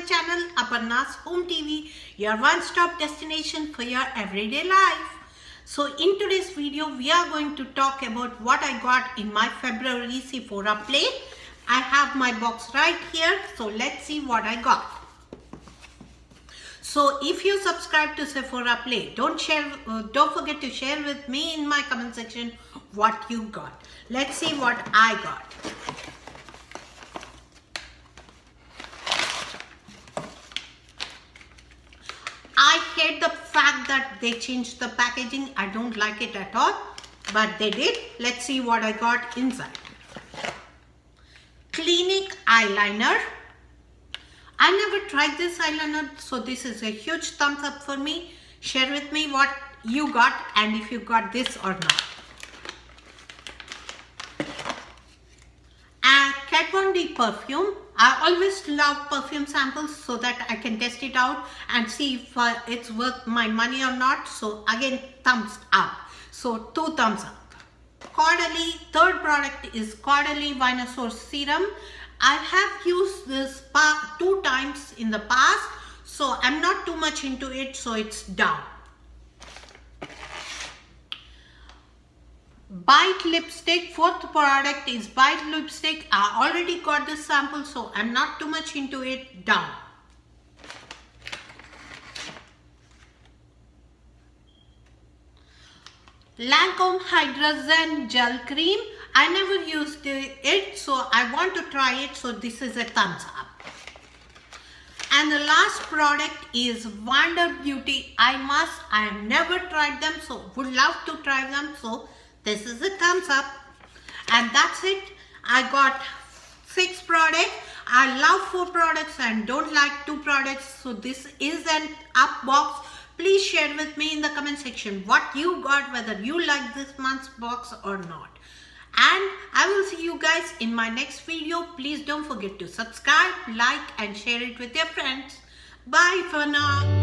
channel Aparna's Home TV, your one-stop destination for your everyday life. So in today's video, we are going to talk about what I got in my February Sephora Play. I have my box right here, so let's see what I got. So if you subscribe to Sephora Play, don't forget to share with me in my comment section what you got. Let's see what I got. I hate the fact that they changed the packaging. I don't like it at all, but they did. Let's see what I got inside. Clinique eyeliner. I never tried this eyeliner, so this is a huge thumbs up for me. Share with me what you got and if you got this or not. And Kat Von D perfume. I always love perfume samples so that I can test it out and see if it's worth my money or not. So again, thumbs up. So 2 thumbs up. Caudalie, third product is Caudalie Vinosaur Serum. I have used this 2 times in the past, so I'm not too much into it, so it's down. Bite lipstick, fourth product is Bite lipstick. I already got this sample, so I'm not too much into it, down. Lancome Hydrazine Gel Cream. I never used it, so I want to try it, so this is a thumbs up. And the last product is Wander Beauty Eye Mask. I have never tried them, so would love to try them, so this is a thumbs up. And that's it. I got 6 products. I love 4 products and don't like 2 products, so this is an up box. Please share with me in the comment section what you got, whether you like this month's box or not. And I will see you guys in my next video. Please don't forget to subscribe, like and share it with your friends. Bye for now.